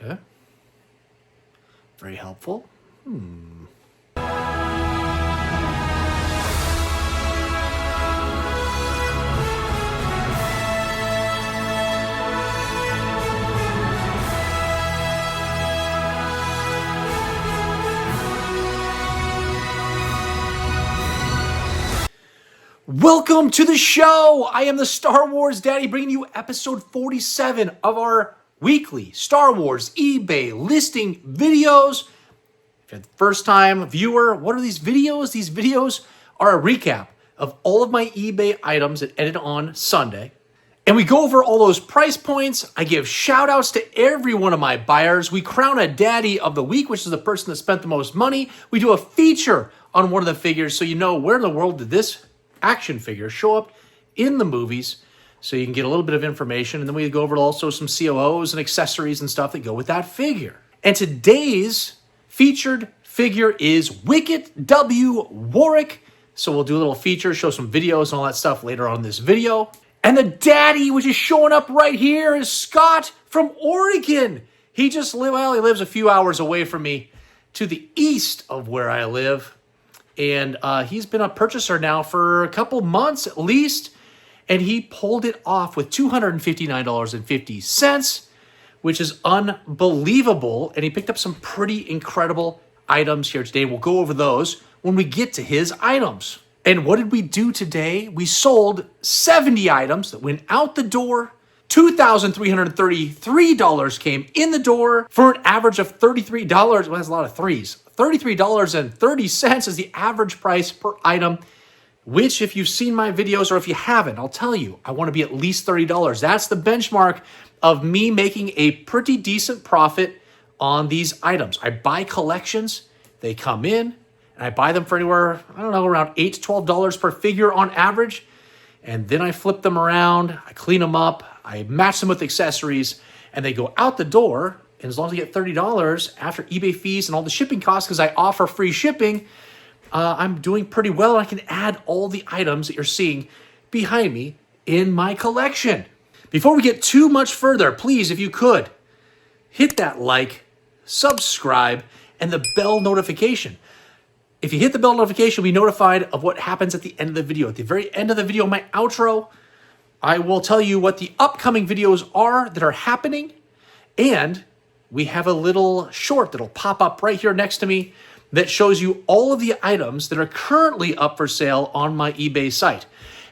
Okay. Very helpful. Welcome to the show. I am the Star Wars Daddy, bringing you episode 47 of our weekly Star Wars eBay listing videos. If you're the first time viewer, what are these videos? These videos are a recap of all of my eBay items that ended on Sunday. And we go over all those price points. I give shout outs to every one of my buyers. We crown a daddy of the week, which is the person that spent the most money. We do a feature on one of the figures so you know where in the world did this action figure show up in the movies, so you can get a little bit of information. And then we go over also some COOs and accessories and stuff that go with that figure. And today's featured figure is Wicket W. Warwick. So we'll do a little feature, show some videos and all that stuff later on in this video. And the daddy, which is showing up right here, is Scott from Oregon. He lives a few hours away from me to the east of where I live. And he's been a purchaser now for a couple months at least. And he pulled it off with $259.50, which is unbelievable. And he picked up some pretty incredible items here today. We'll go over those when we get to his items. And what did we do today? We sold 70 items that went out the door. $2,333 came in the door for an average of $33. Well, that's a lot of threes. $33.30 is the average price per item, which if you've seen my videos or if you haven't, I'll tell you, I want to be at least $30. That's the benchmark of me making a pretty decent profit on these items. I buy collections, they come in, and I buy them for anywhere, around $8 to $12 per figure on average. And then I flip them around, I clean them up, I match them with accessories, and they go out the door. And as long as I get $30 after eBay fees and all the shipping costs, because I offer free shipping, I'm doing pretty well. I can add all the items that you're seeing behind me in my collection. Before we get too much further, please, if you could, hit that like, subscribe, and the bell notification. If you hit the bell notification, you'll be notified of what happens at the end of the video. At the very end of the video, my outro, I will tell you what the upcoming videos are that are happening. And we have a little short that'll pop up right here next to me that shows you all of the items that are currently up for sale on my eBay site.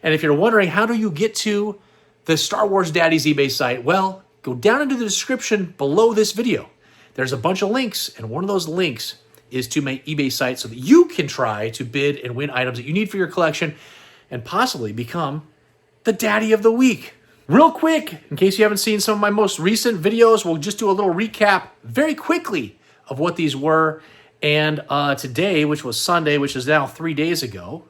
And if you're wondering, how do you get to the Star Wars Daddy's eBay site? Well, go down into the description below this video. There's a bunch of links, and one of those links is to my eBay site so that you can try to bid and win items that you need for your collection and possibly become the daddy of the week. Real quick, in case you haven't seen some of my most recent videos, we'll just do a little recap very quickly of what these were. And today, which was Sunday, which is now 3 days ago,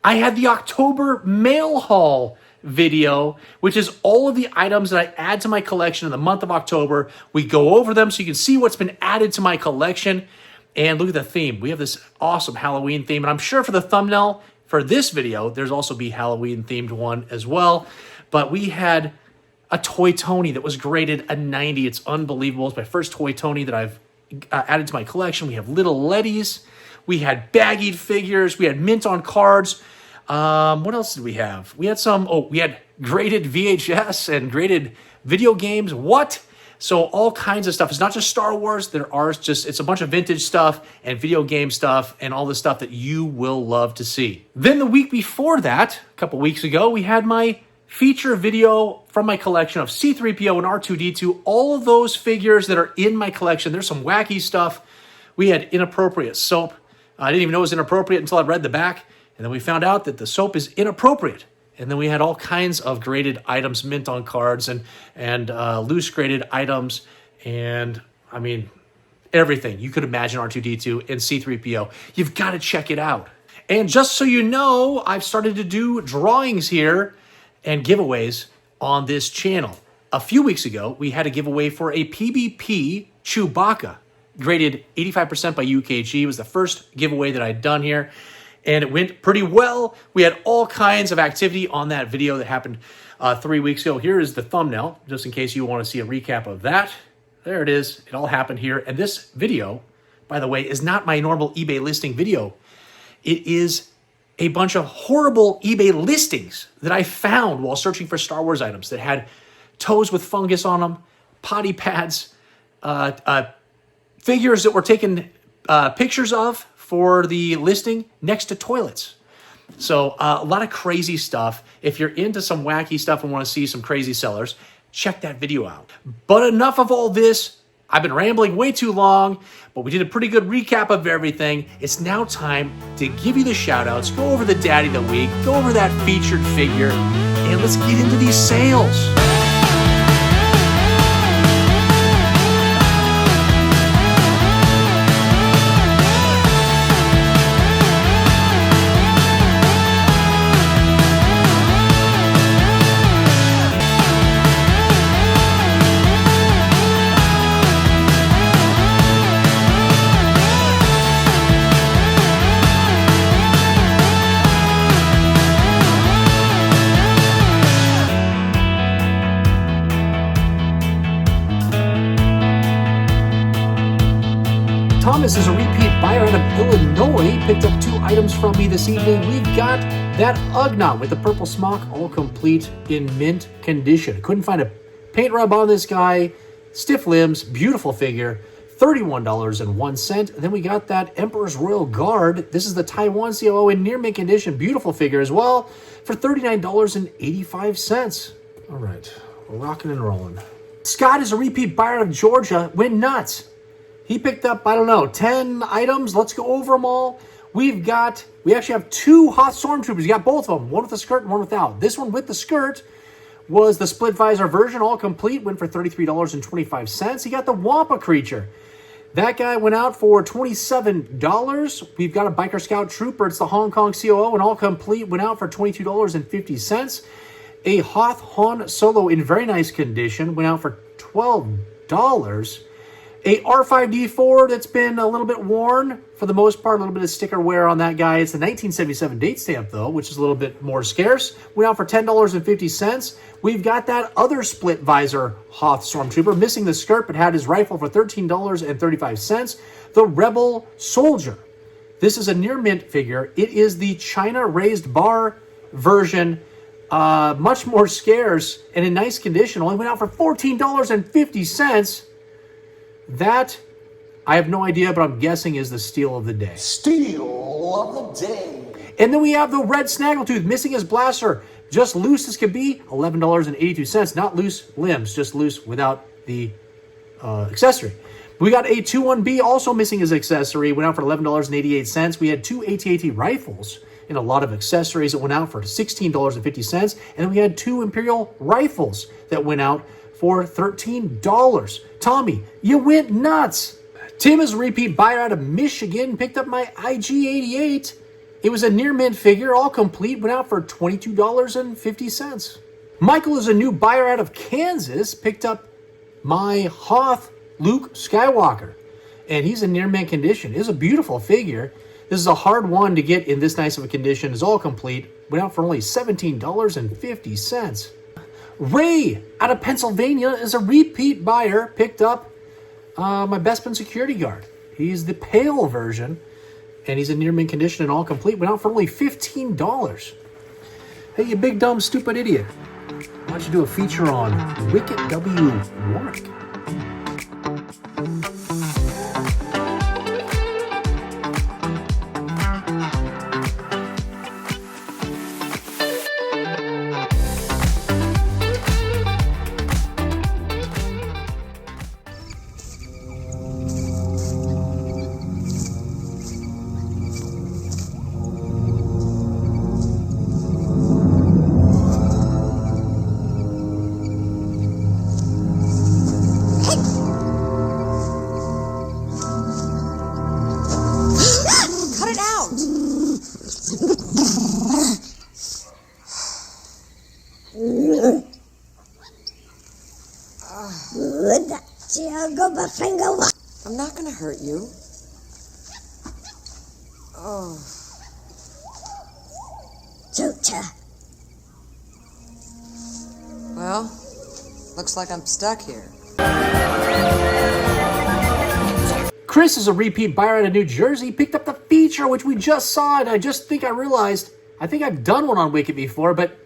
I had the October mail haul video, which is all of the items that I add to my collection in the month of October. We go over them so you can see what's been added to my collection. And look at the theme. We have this awesome Halloween theme. And I'm sure for the thumbnail for this video, there's also be Halloween themed one as well. But we had a Toy Tony that was graded a 90. It's unbelievable. It's my first Toy Tony that I've added to my collection. We have little Letties. We had baggied figures. We had mint on cards. What else did we have? We had we had graded VHS and graded video games. What? So all kinds of stuff. It's not just Star Wars. It's a bunch of vintage stuff and video game stuff and all the stuff that you will love to see. Then the week before that, a couple weeks ago, we had my feature video from my collection of C-3PO and R2-D2. All of those figures that are in my collection. There's some wacky stuff. We had inappropriate soap. I didn't even know it was inappropriate until I read the back. And then we found out that the soap is inappropriate. And then we had all kinds of graded items, mint on cards, and loose graded items, and I mean, everything you could imagine R2-D2 and C-3PO. You've got to check it out. And just so you know, I've started to do drawings here and giveaways on this channel. A few weeks ago, we had a giveaway for a PBP Chewbacca, graded 85% by UKG. It was the first giveaway that I'd done here. And it went pretty well. We had all kinds of activity on that video that happened 3 weeks ago. Here is the thumbnail, just in case you want to see a recap of that. There it is. It all happened here. And this video, by the way, is not my normal eBay listing video. It is a bunch of horrible eBay listings that I found while searching for Star Wars items that had toes with fungus on them, potty pads, figures that were taken pictures of for the listing next to toilets. So a lot of crazy stuff. If you're into some wacky stuff and want to see some crazy sellers, check that video out. But enough of all this. I've been rambling way too long, but we did a pretty good recap of everything. It's now time to give you the shout outs, go over the Daddy of the Week, go over that featured figure, and let's get into these sales. Thomas is a repeat buyer out of Illinois. Picked up 2 items from me this evening. We've got that Ugnaught with the purple smock, all complete in mint condition. Couldn't find a paint rub on this guy. Stiff limbs, beautiful figure, $31.01. Then we got that Emperor's Royal Guard. This is the Taiwan COO in near mint condition. Beautiful figure as well for $39.85. All right, we're rocking and rolling. Scott is a repeat buyer out of Georgia. Went nuts. He picked up, 10 items. Let's go over them all. We actually have 2 Hoth Stormtroopers. You got both of them, one with the skirt and one without. This one with the skirt was the split visor version, all complete, went for $33.25. He got the Wampa creature. That guy went out for $27. We've got a Biker Scout Trooper. It's the Hong Kong COO, and all complete went out for $22.50. A Hoth Han Solo in very nice condition went out for $12. A R5D4 that's been a little bit worn, for the most part, a little bit of sticker wear on that guy. It's the 1977 date stamp, though, which is a little bit more scarce. Went out for $10.50. We've got that other split visor Hoth Stormtrooper, missing the skirt, but had his rifle for $13.35. The Rebel Soldier. This is a near mint figure. It is the China raised bar version, much more scarce and in nice condition. Only went out for $14.50. That, I have no idea, but I'm guessing is the steal of the day. Steal of the day. And then we have the red Snaggletooth, missing his blaster. Just loose as could be, $11.82. Not loose limbs, just loose without the accessory. We got a 2-1B also missing his accessory. Went out for $11.88. We had 2 AT-AT rifles and a lot of accessories that went out for $16.50. And then we had 2 Imperial rifles that went out for $13. Tommy, you went nuts. Tim is a repeat buyer out of Michigan. Picked up my IG-88. It was a near mint figure, all complete. Went out for $22.50. Michael is a new buyer out of Kansas. Picked up my Hoth Luke Skywalker. And he's in near mint condition. It is a beautiful figure. This is a hard one to get in this nice of a condition. It's all complete. Went out for only $17.50. Ray out of Pennsylvania is a repeat buyer. Picked up my Bespin security guard. He's the pale version, and he's in near mint condition and all complete. Went out for only $15. Hey, you big dumb stupid idiot! Why don't you do a feature on Wicket W. Warwick? I'm not gonna hurt you. Oh. Well, looks like I'm stuck here. Chris is a repeat buyer out of New Jersey. Picked up the feature, which we just saw, and I realized, I think I've done one on Wicked before, but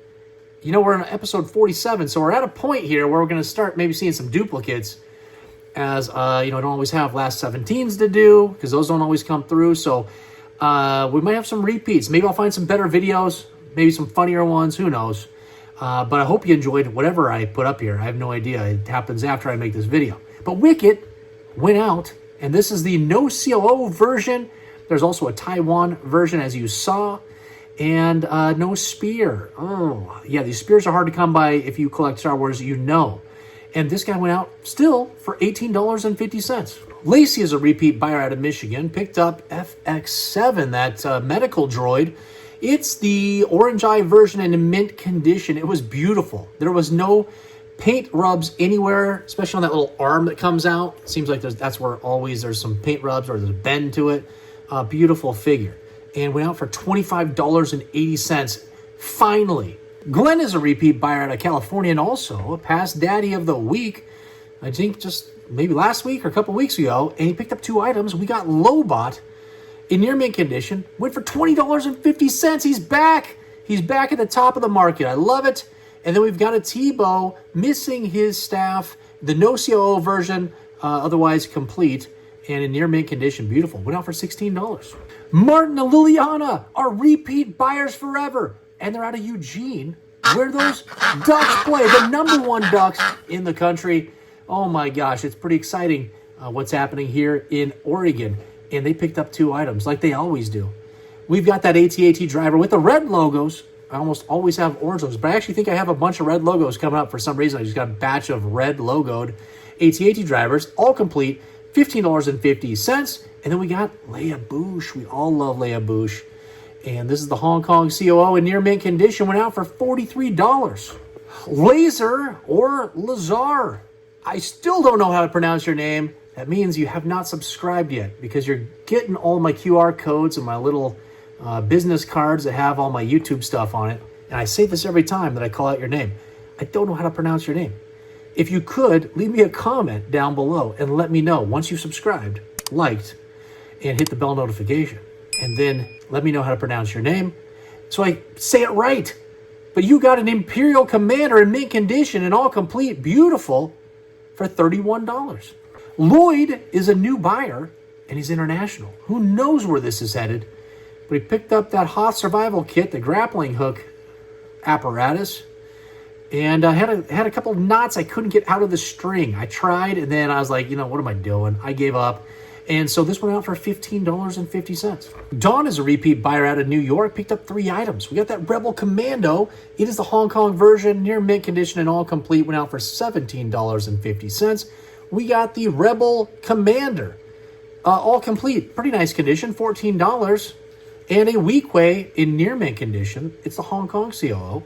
you know, we're on episode 47, so we're at a point here where we're going to start maybe seeing some duplicates, as, you know, I don't always have last 17s to do, because those don't always come through, so we might have some repeats. Maybe I'll find some better videos, maybe some funnier ones, who knows. But I hope you enjoyed whatever I put up here. I have no idea. It happens after I make this video. But Wicked went out, and this is the no COO version. There's also a Taiwan version, as you saw, and no spear. Oh, yeah, these spears are hard to come by if you collect Star Wars, you know. And this guy went out still for $18.50. Lacey is a repeat buyer out of Michigan. Picked up FX7, that medical droid. It's the orange eye version in mint condition. It was beautiful. There was no paint rubs anywhere, especially on that little arm that comes out. It seems like that's where always there's some paint rubs or there's a bend to it. Beautiful figure. And went out for $25.80. Finally. Glenn is a repeat buyer out of California and also a past daddy of the week. I think just maybe last week or a couple weeks ago. And he picked up 2 items. We got Lobot in near mint condition. Went for $20.50. He's back. He's back at the top of the market. I love it. And then we've got a Tebow missing his staff. The no COO version, otherwise complete. And in near mint condition, beautiful. Went out for $16. Martin and Liliana are repeat buyers forever. And they're out of Eugene, where those Ducks play. The #1 Ducks in the country. Oh my gosh, it's pretty exciting what's happening here in Oregon. And they picked up 2 items, like they always do. We've got that AT-AT driver with the red logos. I almost always have orange logos, but I actually think I have a bunch of red logos coming up for some reason. I just got a batch of red logoed AT-AT drivers, all complete, $15.50. And then we got Leia Bouche. We all love Leia Bouche. And this is the Hong Kong COO in near mint condition. Went out for $43. Laser or Lazar. I still don't know how to pronounce your name. That means you have not subscribed yet, because you're getting all my QR codes and my little business cards that have all my YouTube stuff on it. And I say this every time that I call out your name. I don't know how to pronounce your name. If you could, leave me a comment down below and let me know once you've subscribed, liked, and hit the bell notification. And then let me know how to pronounce your name so I say it right. But you got an Imperial Commander in mint condition and all complete, beautiful, for $31. Lloyd is a new buyer, and he's international. Who knows where this is headed? But he picked up that Hoth survival kit, the grappling hook apparatus, and I had a couple of knots I couldn't get out of the string. I tried, and then I was like, you know, what am I doing? I gave up. And so this went out for $15.50. Dawn is a repeat buyer out of New York, picked up 3 items. We got that Rebel Commando. It is the Hong Kong version, near mint condition and all complete, went out for $17.50. We got the Rebel Commander, all complete, pretty nice condition, $14. And a Weequay in near mint condition. It's the Hong Kong COO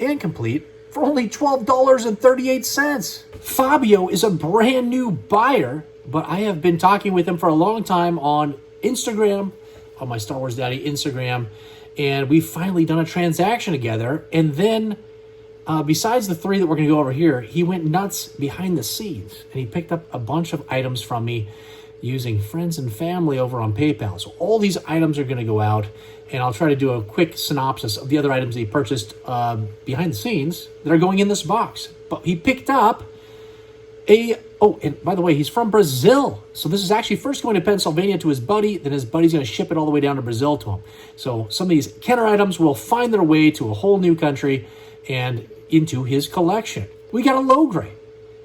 and complete for only $12.38. Fabio is a brand new buyer, but I have been talking with him for a long time on Instagram, on my Star Wars Daddy Instagram, and we've finally done a transaction together. And then, besides the 3 that we're going to go over here, he went nuts behind the scenes, and he picked up a bunch of items from me using friends and family over on PayPal. So all these items are going to go out, and I'll try to do a quick synopsis of the other items that he purchased behind the scenes that are going in this box. But he picked up and by the way, he's from Brazil. So this is actually first going to Pennsylvania to his buddy, then his buddy's going to ship it all the way down to Brazil to him. So some of these Kenner items will find their way to a whole new country and into his collection. We got a Logray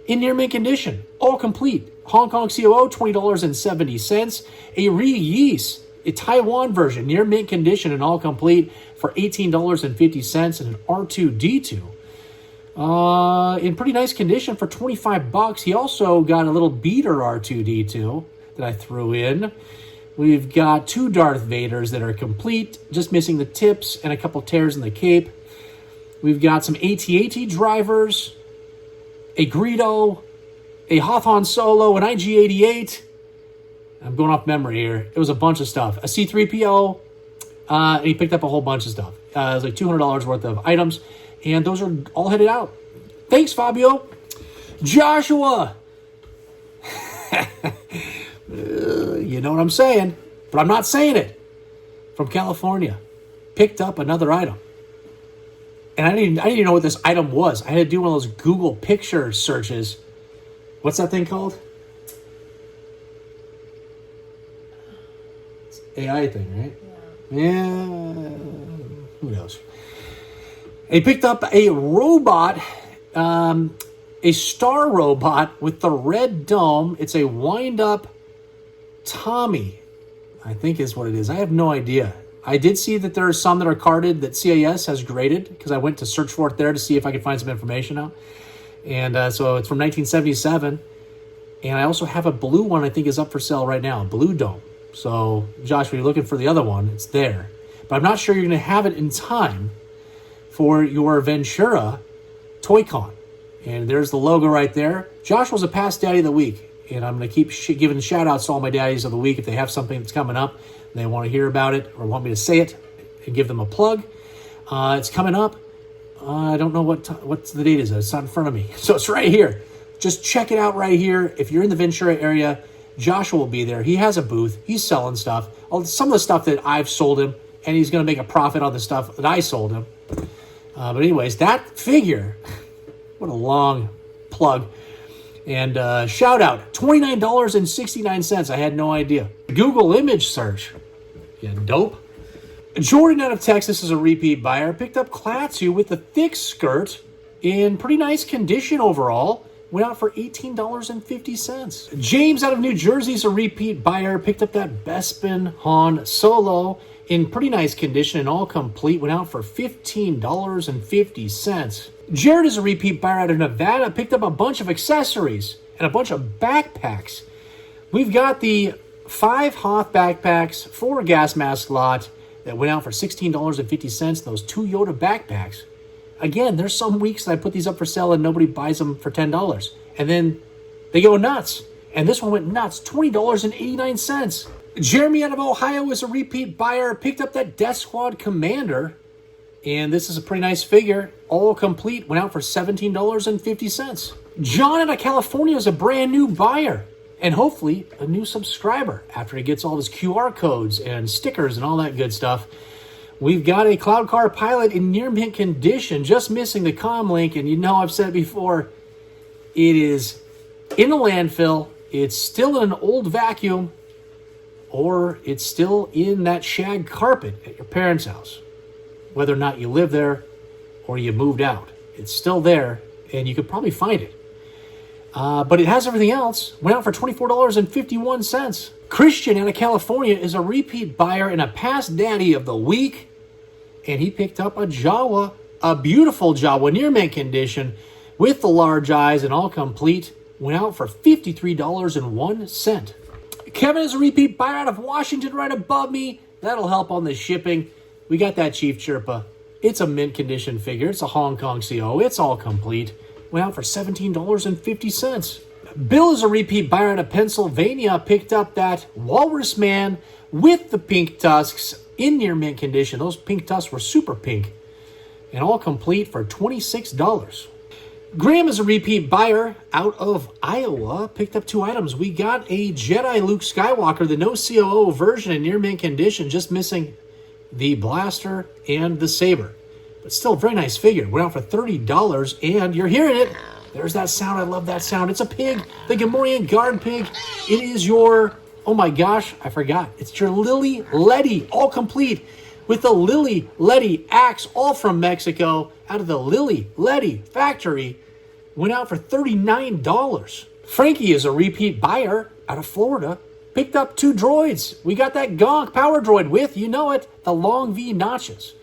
in near mint condition, all complete. Hong Kong COO, $20.70. A Reese, a Taiwan version, near mint condition and all complete for $18.50. And an R2-D2. In pretty nice condition for $25. He also got a little beater R2-D2 that I threw in. We've got 2 Darth Vaders that are complete, just missing the tips and a couple tears in the cape. We've got some AT-AT drivers, a Greedo, a Hoth Solo, an IG-88. I'm going off memory here. It was a bunch of stuff. A C-3PO, and he picked up a whole bunch of stuff. It was like $200 worth of items. And those are all headed out. Thanks, Fabio. Joshua. You know what I'm saying, but I'm not saying it. From California. Picked up another item. And I didn't even know what this item was. I had to do one of those Google picture searches. What's that thing called? It's AI thing, right? Yeah. Who knows? And he picked up a robot, a star robot with the red dome. It's a wind-up Tommy, I think is what it is. I have no idea. I did see that there are some that are carded that CAS has graded because I went to search for it there to see if I could find some information out. And so it's from 1977. And I also have a blue one I think is up for sale right now, blue dome. So, Josh, when you're looking for the other one, it's there. But I'm not sure you're going to have it in time for your Ventura Toy-Con. And there's the logo right there. Josh was a past Daddy of the Week. And I'm going to keep giving shout-outs to all my Daddies of the Week if they have something that's coming up and they want to hear about it or want me to say it and give them a plug. It's coming up. I don't know what the date is. It's not in front of me. So it's right here. Just check it out right here. If you're in the Ventura area, Joshua will be there. He has a booth. He's selling stuff. Some of the stuff that I've sold him, and he's going to make a profit on the stuff that I sold him. But anyways, that figure, what a long plug. And shout out, $29.69. I had no idea. Google image search. Yeah, dope. Jordan out of Texas is a repeat buyer. Picked up Klaatu with the thick skirt in pretty nice condition overall. Went out for $18.50. James out of New Jersey is a repeat buyer. Picked up that Bespin Han Solo in pretty nice condition and all complete. Went out for $15.50. Jared is a repeat buyer out of Nevada. Picked up a bunch of accessories and a bunch of backpacks. We've got the 5 Hoth backpacks for a gas mask lot that went out for $16.50. Those 2 Yoda backpacks. Again, there's some weeks that I put these up for sale and nobody buys them for $10. And then they go nuts. And this one went nuts, $20.89. Jeremy out of Ohio is a repeat buyer. Picked up that Death Squad Commander. And this is a pretty nice figure. All complete. Went out for $17.50. John out of California is a brand new buyer. And hopefully a new subscriber after he gets all his QR codes and stickers and all that good stuff. We've got a Cloud Car Pilot in near mint condition, just missing the comm link. And you know I've said it before, it is in a landfill. It's still in an old vacuum, or it's still in that shag carpet at your parents' house. Whether or not you live there or you moved out, it's still there, and you could probably find it. But it has everything else. Went out for $24.51. Christian out of California is a repeat buyer and a past Daddy of the Week. And he picked up a Jawa, a beautiful Jawa near mint condition with the large eyes and all complete. Went out for $53.01. Kevin is a repeat buyer out of Washington right above me. That'll help on the shipping. We got that Chief Chirpa. It's a mint condition figure. It's a Hong Kong CO. It's all complete. Went out for $17.50. Bill is a repeat buyer out of Pennsylvania. Picked up that Walrus Man with the pink tusks in near mint condition. Those pink tusks were super pink. And all complete for $26. Graham is a repeat buyer out of Iowa. Picked up 2 items. We got a Jedi Luke Skywalker, the no COO version in near mint condition, just missing the blaster and the saber. But still a very nice figure. Went out for $30, and you're hearing it. There's that sound. I love that sound. It's a pig, the Gamorrean guard pig. It is your, oh my gosh, I forgot. It's your Lily Letty, all complete with the Lily Letty axe, all from Mexico, out of the Lily Letty factory. Went out for $39. Frankie is a repeat buyer out of Florida. Picked up 2 droids. We got that Gonk power droid with, you know it, the long V notches.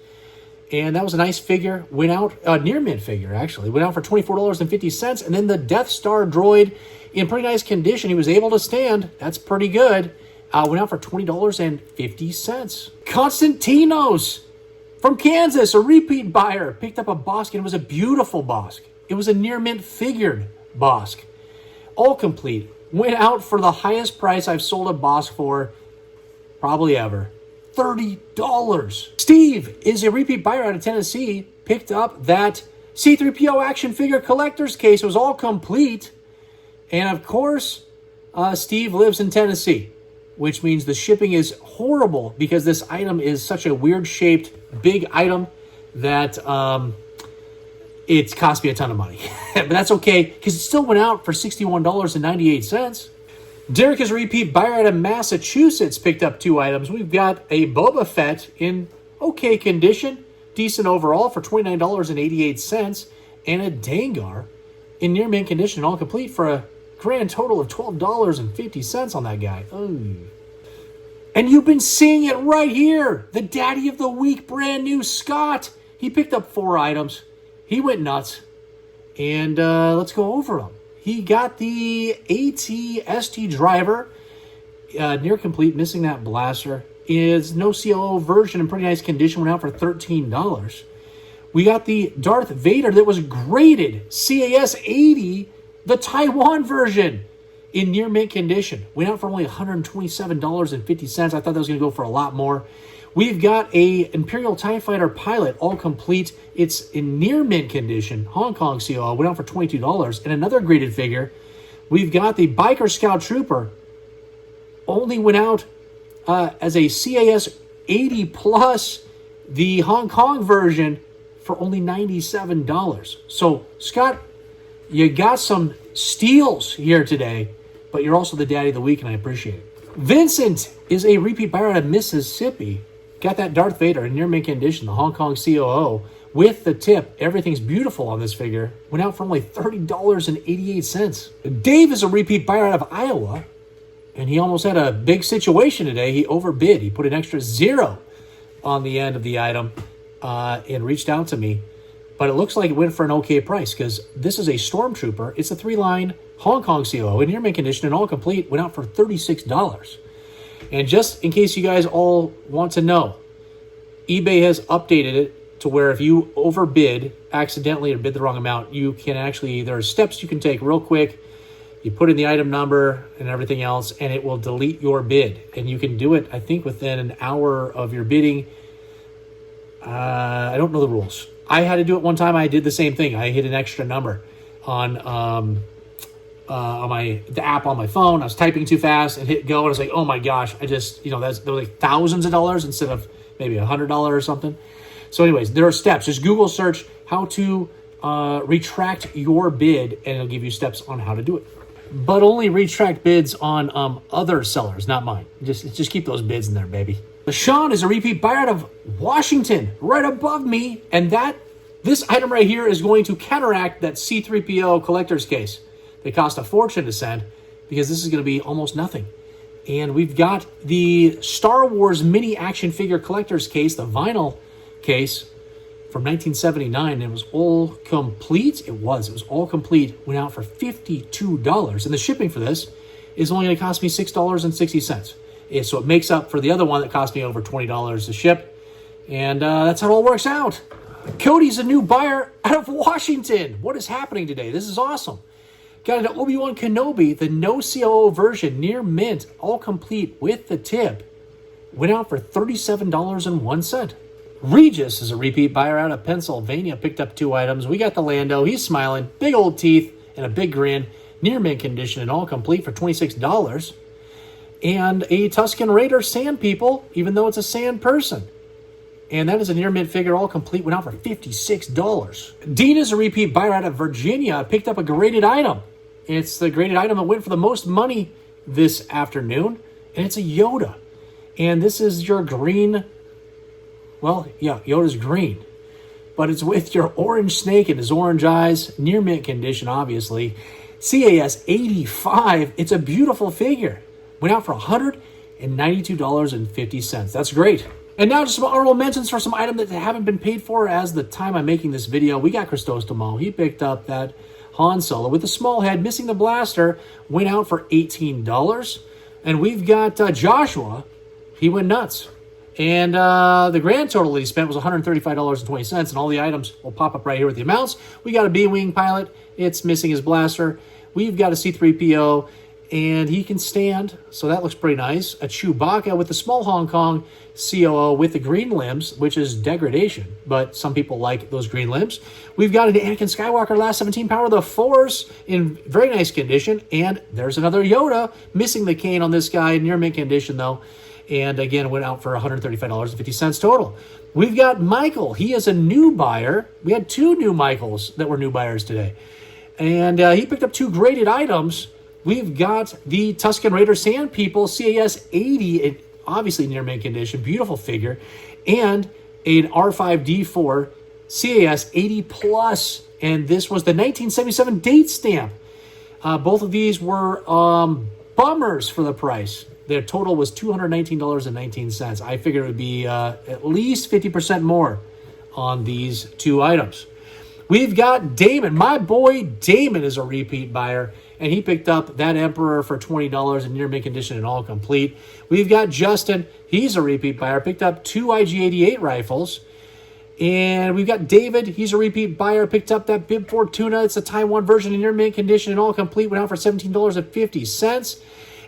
And that was a nice figure. Went out, near mint figure actually. Went out for $24.50. And then the Death Star droid in pretty nice condition. He was able to stand. That's pretty good. Went out for $20.50. Constantinos from Kansas, a repeat buyer. Picked up a Bosk, and it was a beautiful Bosk. It was a near mint figured Bosk. All complete. Went out for the highest price I've sold a Bosk for probably ever. $30. Steve is a repeat buyer out of Tennessee. Picked up that C-3PO action figure collector's case. It was all complete. And of course, Steve lives in Tennessee. which means the shipping is horrible because this item is such a weird-shaped, big item that it's cost me a ton of money. But that's okay, because it still went out for $61.98. Derek is a repeat buyer out of Massachusetts, picked up 2 items. We've got a Boba Fett in okay condition, decent overall, for $29.88, and a Dengar in near mint condition, all complete, for a grand total of $12.50 on that guy. Ooh. And you've been seeing it right here. The Daddy of the Week, brand new Scott. He picked up 4 items. He went nuts. And let's go over them. He got the AT-ST driver, near complete, missing that blaster. Is no COO version in pretty nice condition, went out for $13. We got the Darth Vader that was graded CAS 80, the Taiwan version, in near mint condition. Went out for only $127.50. I thought that was going to go for a lot more. We've got a Imperial TIE Fighter pilot, all complete. It's in near mint condition. Hong Kong COO, went out for $22. And another graded figure, we've got the Biker Scout Trooper, only went out as a CAS 80 plus, the Hong Kong version, for only $97. So, Scott, you got some steals here today, but you're also the Daddy of the Week, and I appreciate it. Vincent is a repeat buyer out of Mississippi. Got that Darth Vader in near mint condition, the Hong Kong COO, with the tip. Everything's beautiful on this figure. Went out for only $30.88. Dave is a repeat buyer out of Iowa, and he almost had a big situation today. He overbid. He put an extra 0 on the end of the item and reached out to me. But it looks like it went for an okay price, because this is a Stormtrooper. It's a 3-line Hong Kong COO in near mint condition and all complete. Went out for $36. And just in case you guys all want to know, eBay has updated it to where if you overbid accidentally or bid the wrong amount, you can actually, there are steps you can take real quick. You put in the item number and everything else, and it will delete your bid. And you can do it, I think, within an hour of your bidding. I don't know the rules. I had to do it one time. I did the same thing. I hit an extra number on the app on my phone. I was typing too fast and hit go, and I was like, oh my gosh, I just, there was like thousands of dollars instead of maybe $100 or something. So anyways, there are steps. Just Google search how to retract your bid, and it'll give you steps on how to do it. But only retract bids on other sellers, not mine. Just keep those bids in there, baby. Sean is a repeat buyer out of Washington, right above me, and this item right here is going to counteract that C-3PO collector's case. They cost a fortune to send, because this is going to be almost nothing. And we've got the Star Wars mini action figure collector's case, the vinyl case from 1979. It was all complete. It was all complete. Went out for $52. And the shipping for this is only going to cost me $6.60. So it makes up for the other one that cost me over $20 to ship. And that's how it all works out. Cody's a new buyer out of Washington. What is happening today? This is awesome. Got an Obi-Wan Kenobi, the no COO version, near mint, all complete with the tip. Went out for $37.01. Regis is a repeat buyer out of Pennsylvania, picked up 2 items. We got the Lando. He's smiling, big old teeth and a big grin, near mint condition and all complete for $26. And a Tusken Raider Sand People, even though it's a sand person. And that is a near mint figure, all complete, went out for $56. Dean is a repeat buyer out of Virginia, picked up a graded item. It's the graded item that went for the most money this afternoon, and it's a Yoda. And this is your green, well, yeah, Yoda's green. But it's with your orange snake and his orange eyes, near mint condition, obviously. CAS 85, it's a beautiful figure. Went out for $192.50. That's great. And now just some honorable mentions for some items that haven't been paid for as the time I'm making this video. We got Cristostomo. He picked up that Han Solo with a small head, missing the blaster. Went out for $18. And we've got Joshua. He went nuts. And the grand total that he spent was $135.20. And all the items will pop up right here with the amounts. We got a B-Wing pilot. It's missing his blaster. We've got a C-3PO. and he can stand, so that looks pretty nice. A Chewbacca with the small Hong Kong COO with the green limbs, which is degradation, but some people like those green limbs. We've got an Anakin Skywalker Last 17 Power of the Force in very nice condition, and there's another Yoda, missing the cane on this guy, near mint condition though, and again went out for $135.50 total. We've got Michael. He is a new buyer. We had 2 new Michaels that were new buyers today, and he picked up 2 graded items. We've got the Tusken Raider Sand People CAS 80, obviously near mint condition, beautiful figure, and an R5D4 CAS 80 plus, and this was the 1977 date stamp. Both of these were bummers for the price. Their total was $219.19. I figured it would be at least 50% more on these 2 items. We've got Damon. My boy Damon is a repeat buyer, and he picked up that Emperor for $20 in near mint condition and all complete. We've got Justin. He's a repeat buyer. Picked up 2 IG-88 rifles. And we've got David. He's a repeat buyer. Picked up that Bib Fortuna. It's a Taiwan version in near mint condition and all complete. Went out for $17.50.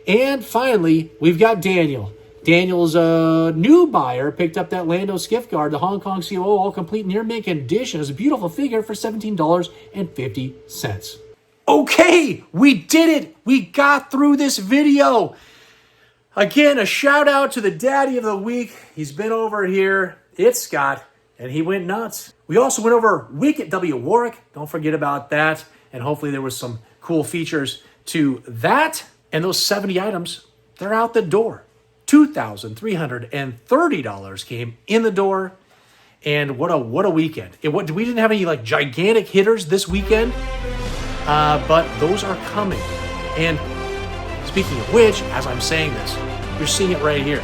And finally, we've got Daniel. Daniel's a new buyer, picked up that Lando Skiff Guard, the Hong Kong COO, all complete near mint condition. It's a beautiful figure for $17.50. Okay, we did it. We got through this video. Again, a shout out to the daddy of the week. He's been over here. It's Scott, and he went nuts. We also went over Wicket W. Warwick. Don't forget about that. And hopefully there was some cool features to that. And those 70 items, they're out the door. $2,330 came in the door. And what a weekend. We didn't have any like gigantic hitters this weekend, but those are coming. And speaking of which, as I'm saying this, you're seeing it right here.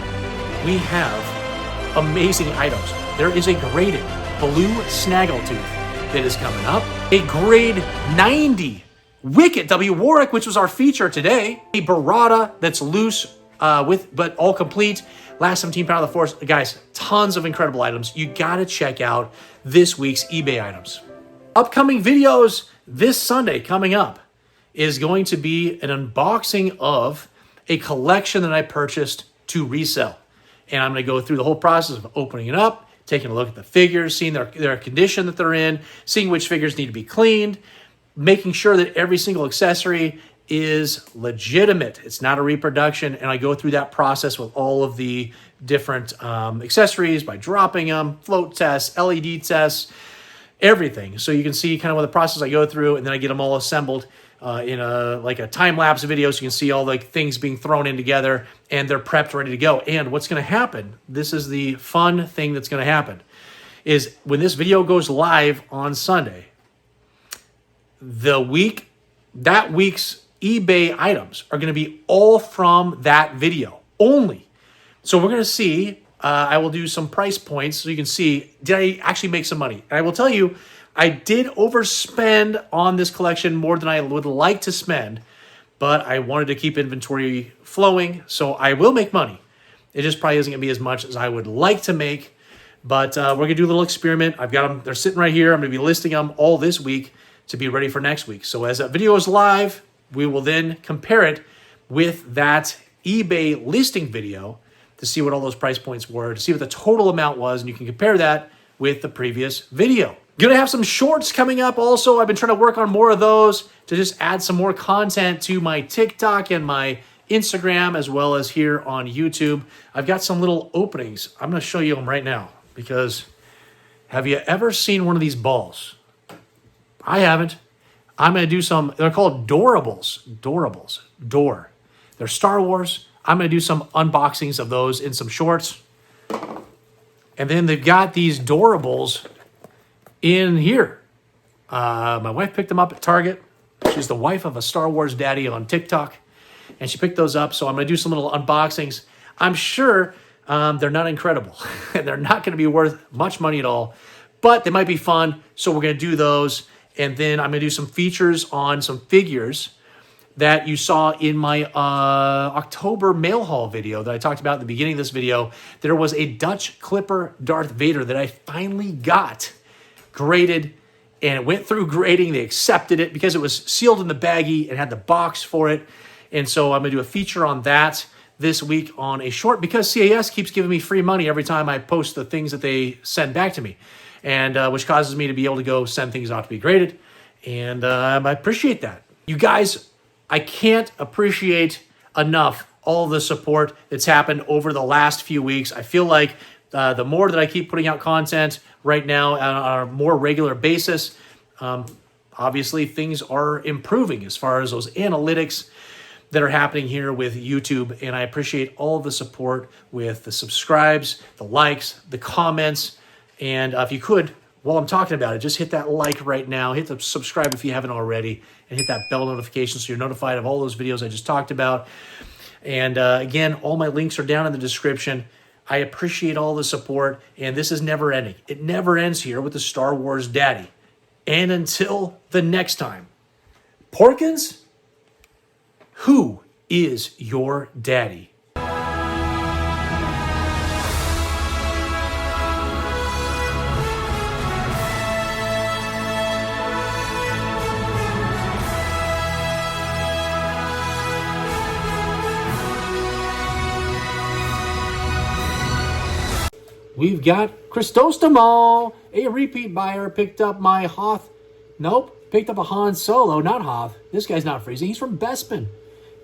We have amazing items. There is a graded blue snaggletooth that is coming up. A grade 90 Wicket W. Warwick, which was our feature today. A Barada that's loose but all complete. Last 17 Power of the Force. Guys, tons of incredible items. You got to check out this week's eBay items. Upcoming videos this Sunday coming up is going to be an unboxing of a collection that I purchased to resell. And I'm going to go through the whole process of opening it up, taking a look at the figures, seeing their condition that they're in, seeing which figures need to be cleaned, making sure that every single accessory is legitimate. It's not a reproduction. And I go through that process with all of the different accessories by dropping them, float tests, LED tests, everything. So you can see kind of what the process I go through, and then I get them all assembled in a time-lapse video, so you can see all the things being thrown in together, and they're prepped, ready to go. And what's going to happen, this is the fun thing that's going to happen, is when this video goes live on Sunday, that week's eBay items are going to be all from that video only. So we're going to see, I will do some price points so you can see, did I actually make some money? And I will tell you, I did overspend on this collection more than I would like to spend, but I wanted to keep inventory flowing, so I will make money. It just probably isn't going to be as much as I would like to make, but we're going to do a little experiment. I've got them, they're sitting right here. I'm going to be listing them all this week to be ready for next week. So as that video is live, we will then compare it with that eBay listing video to see what all those price points were, to see what the total amount was, and you can compare that with the previous video. Gonna have some shorts coming up also. I've been trying to work on more of those to just add some more content to my TikTok and my Instagram, as well as here on YouTube. I've got some little openings. I'm gonna show you them right now, because have you ever seen one of these balls? I haven't. I'm going to do some, they're called Doorables. Door. They're Star Wars. I'm going to do some unboxings of those in some shorts. And then they've got these Doorables in here. My wife picked them up at Target. She's the wife of a Star Wars daddy on TikTok. And she picked those up, so I'm going to do some little unboxings. I'm sure they're not incredible. They're not going to be worth much money at all, but they might be fun, so we're going to do those. And then I'm going to do some features on some figures that you saw in my October mail haul video that I talked about at the beginning of this video. There was a Dutch Clipper Darth Vader that I finally got graded, and it went through grading. They accepted it because it was sealed in the baggie and had the box for it. And so I'm going to do a feature on that this week on a short, because CAS keeps giving me free money every time I post the things that they send back to me, and which causes me to be able to go send things out to be graded. And I appreciate that. You guys, I can't appreciate enough all the support that's happened over the last few weeks. I feel like the more that I keep putting out content right now on a more regular basis, obviously things are improving as far as those analytics that are happening here with YouTube. And I appreciate all the support with the subscribes, the likes, the comments. And if you could, while I'm talking about it, just hit that like right now, hit the subscribe if you haven't already, and hit that bell notification so you're notified of all those videos I just talked about. And again, all my links are down in the description. I appreciate all the support, and this is never ending. It never ends here with the Star Wars Daddy. And until the next time, Porkins, who is your daddy? We've got Christostomo, a repeat buyer, picked up my Hoth. Nope, picked up a Han Solo, not Hoth. This guy's not freezing. He's from Bespin.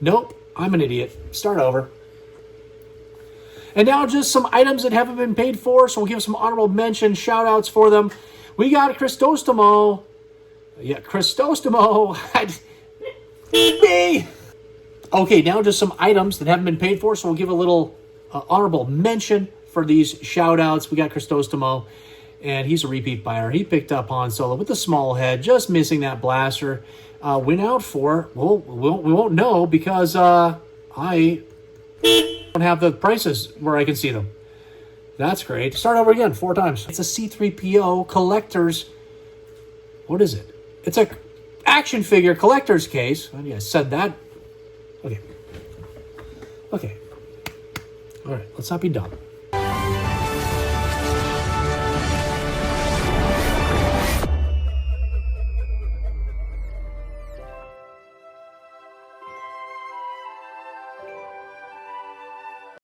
Nope, I'm an idiot. Start over. And now just some items that haven't been paid for, so we'll give some honorable mention, shout-outs for them. We got Christostomo. Yeah, Christostomo. eBay. Okay, now just some items that haven't been paid for, so we'll give a little honorable mention for these shout-outs. We got Christostomo, and he's a repeat buyer. He picked up Han Solo with the small head, just missing that blaster. Went out for, well, we won't know because I don't have the prices where I can see them. That's great. Start over again 4 times. It's a C-3PO collector's, what is it? It's a action figure collector's case. I said that. Okay. All right, let's not be dumb.